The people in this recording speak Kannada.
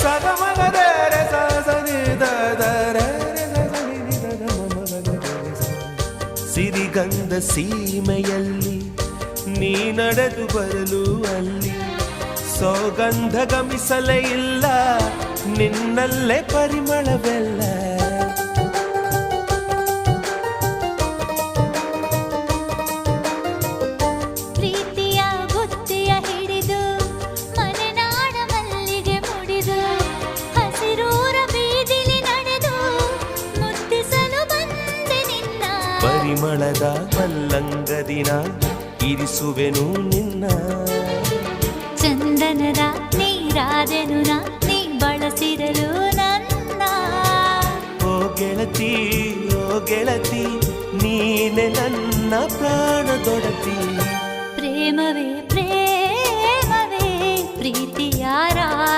ಸಗಮಗದರೆ ಸಿರಿಗಂಧ ಸೀಮೆಯಲ್ಲಿ ನೀ ನಡೆದು ಬರಲು ಅಲ್ಲಿ ಸೌಗಂಧ ಗಮಿಸಲೇ ಇಲ್ಲ ನಿನ್ನಲ್ಲೇ ಪರಿಮಳವೆಲ್ಲ ಪ್ರೀತಿಯ ಬುತ್ತಿಯ ಹಿಡಿದು ಮನೆನಾಡ ಮಲ್ಲಿಗೆ ಮುಡಿದು ಹಸಿರೂರ ಬೀದಿಲಿ ನಡೆದು ಮುತ್ತಿಸಲು ಬಂದೆ ನಿನ್ನ ಪರಿಮಳದ ಮಲ್ಲಂಗದಿನ ಇರಿಸುವೆನು ನಿನ್ನ ಚಂದನದ ನೀರಾದೆನು ನೀ ಬಳಸಿರಲು ನನ್ನ ಓ ಗೆಳತಿ ನೀನೆ ನನ್ನ ಪ್ರಾಣದೊಡತಿ